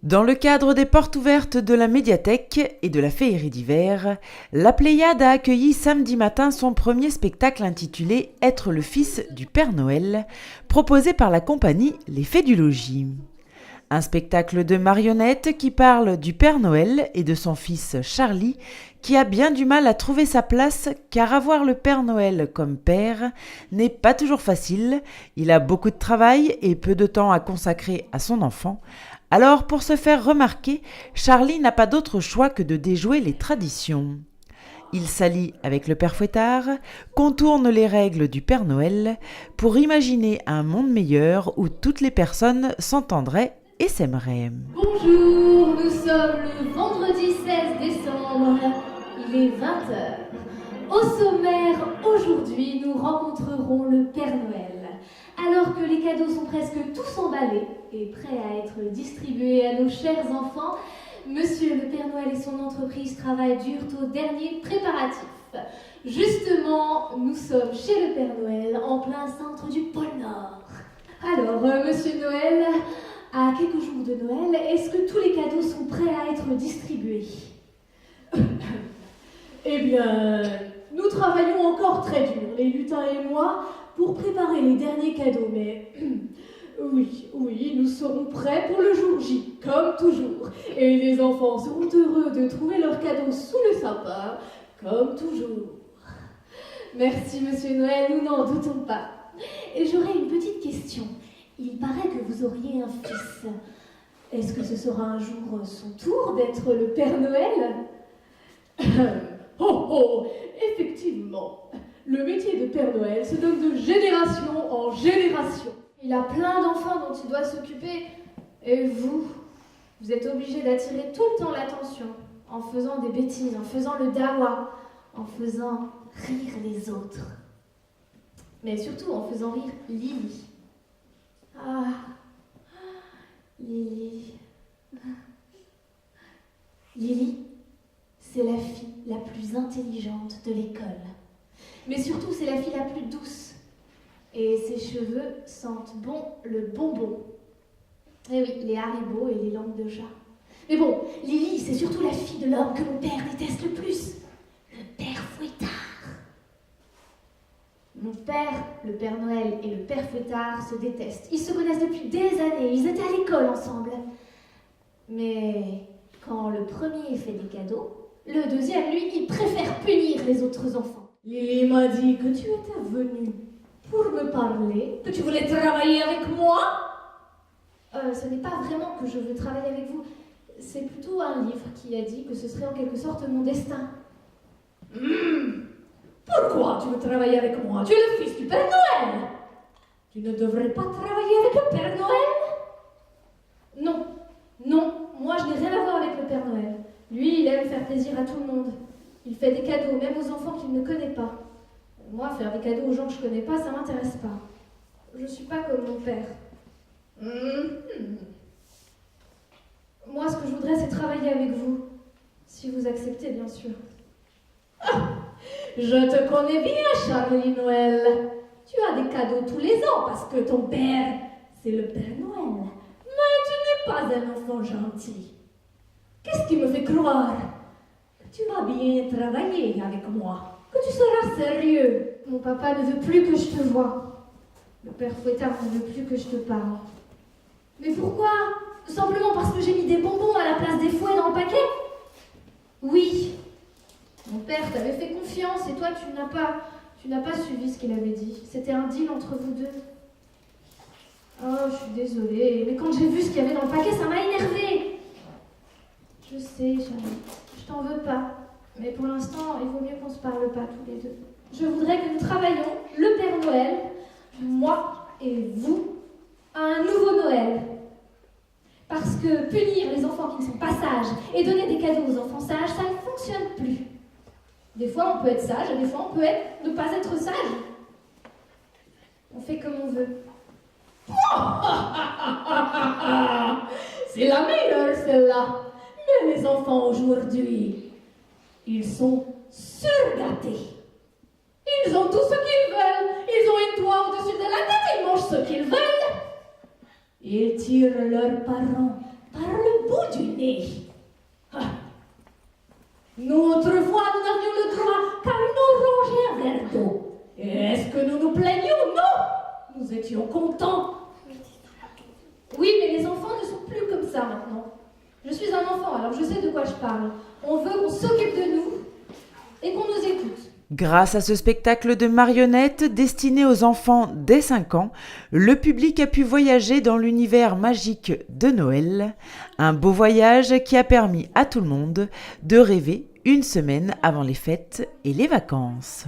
Dans le cadre des portes ouvertes de la médiathèque et de la féerie d'hiver, la Pléiade a accueilli samedi matin son premier spectacle intitulé « Être le fils du Père Noël », proposé par la compagnie Les Fées du Logis. Un spectacle de marionnettes qui parle du Père Noël et de son fils Charlie, qui a bien du mal à trouver sa place car avoir le Père Noël comme père n'est pas toujours facile. Il a beaucoup de travail et peu de temps à consacrer à son enfant. Alors, pour se faire remarquer, Charlie n'a pas d'autre choix que de déjouer les traditions. Il s'allie avec le Père Fouettard, contourne les règles du Père Noël pour imaginer un monde meilleur où toutes les personnes s'entendraient et s'aimeraient. Bonjour, nous sommes le vendredi 16 décembre, il est 20h. Au sommaire, aujourd'hui, nous rencontrerons le Père Noël. Alors que les cadeaux sont presque tous emballés et prêts à être distribués à nos chers enfants, Monsieur le Père Noël et son entreprise travaillent dur au dernier préparatif. Justement, nous sommes chez le Père Noël, en plein centre du pôle Nord. Alors, Monsieur Noël, à quelques jours de Noël, est-ce que tous les cadeaux sont prêts à être distribués? Eh bien, nous travaillons encore très dur, les lutins et moi, pour préparer les derniers cadeaux, mais oui, nous serons prêts pour le jour J, comme toujours. Et les enfants seront heureux de trouver leurs cadeaux sous le sapin, comme toujours. Merci, Monsieur Noël, nous n'en doutons pas. Et j'aurais une petite question. Il paraît que vous auriez un fils. Est-ce que ce sera un jour son tour d'être le Père Noël? Effectivement. Le métier de Père Noël se donne de génération en génération. Il a plein d'enfants dont il doit s'occuper. Et vous êtes obligé d'attirer tout le temps l'attention, en faisant des bêtises, en faisant le dawa, en faisant rire les autres. Mais surtout en faisant rire Lily. Ah, Lily. Lily, c'est la fille la plus intelligente de l'école. Mais surtout, c'est la fille la plus douce. Et ses cheveux sentent bon le bonbon. Eh oui, les haribots et les langues de chat. Mais bon, Lily, c'est surtout la fille de l'homme que mon père déteste le plus. Le Père Fouettard. Mon père, le Père Noël et le Père Fouettard se détestent. Ils se connaissent depuis des années, ils étaient à l'école ensemble. Mais quand le premier fait des cadeaux, le deuxième, lui, il préfère punir les autres enfants. Lily m'a dit que tu étais venue pour me parler, que tu voulais travailler avec moi. Ce n'est pas vraiment que je veux travailler avec vous. C'est plutôt un livre qui a dit que ce serait en quelque sorte mon destin. Pourquoi tu veux travailler avec moi? Tu es le fils du Père Noël. Tu ne devrais pas travailler avec le Père Noël? Non, moi je n'ai rien à voir avec le Père Noël. Lui, il aime faire plaisir à tout le monde. Il fait des cadeaux, même aux enfants qu'il ne connaît pas. Moi, faire des cadeaux aux gens que je ne connais pas, ça ne m'intéresse pas. Je ne suis pas comme mon père. Moi, ce que je voudrais, c'est travailler avec vous. Si vous acceptez, bien sûr. Je te connais bien, Charlie Noël. Tu as des cadeaux tous les ans parce que ton père, c'est le Père Noël. Mais tu n'es pas un enfant gentil. Qu'est-ce qui me fait croire que tu vas bien travailler avec moi, que tu seras sérieux? Mon papa ne veut plus que je te voie. Le Père Fouettard ne veut plus que je te parle. Mais pourquoi? Simplement parce que j'ai mis des bonbons à la place des fouets dans le paquet? Oui. Mon père t'avait fait confiance et toi tu n'as pas suivi ce qu'il avait dit. C'était un deal entre vous deux. Oh, je suis désolée, mais quand j'ai vu ce qu'il y avait dans le paquet, ça m'a énervée. Je sais, Charlie, je t'en veux pas. Mais pour l'instant, il vaut mieux qu'on se parle pas tous les deux. Je voudrais que nous travaillions, le Père Noël, moi et vous, à un nouveau Noël. Parce que punir les enfants qui ne sont pas sages et donner des cadeaux aux enfants sages, ça ne fonctionne plus. Des fois, on peut être sage, et des fois, on peut ne pas être sage. On fait comme on veut. C'est la meilleure, celle-là. Mais les enfants aujourd'hui, ils sont surgâtés. Ils ont tout ce qu'ils veulent. Ils ont une toit au-dessus de la tête. Ils mangent ce qu'ils veulent. Ils tirent leurs parents par le bout terminé. Ah. Nous, autrefois, nous n'avions le droit qu'à une orangère verre d'eau. Et est-ce que nous nous plaignions? Non! Nous étions contents. Oui, mais les enfants ne sont plus comme ça maintenant. Je suis un enfant, alors je sais de quoi je parle. On veut qu'on s'occupe de nous et qu'on nous écoute. Grâce à ce spectacle de marionnettes destiné aux enfants dès 5 ans, le public a pu voyager dans l'univers magique de Noël. Un beau voyage qui a permis à tout le monde de rêver une semaine avant les fêtes et les vacances.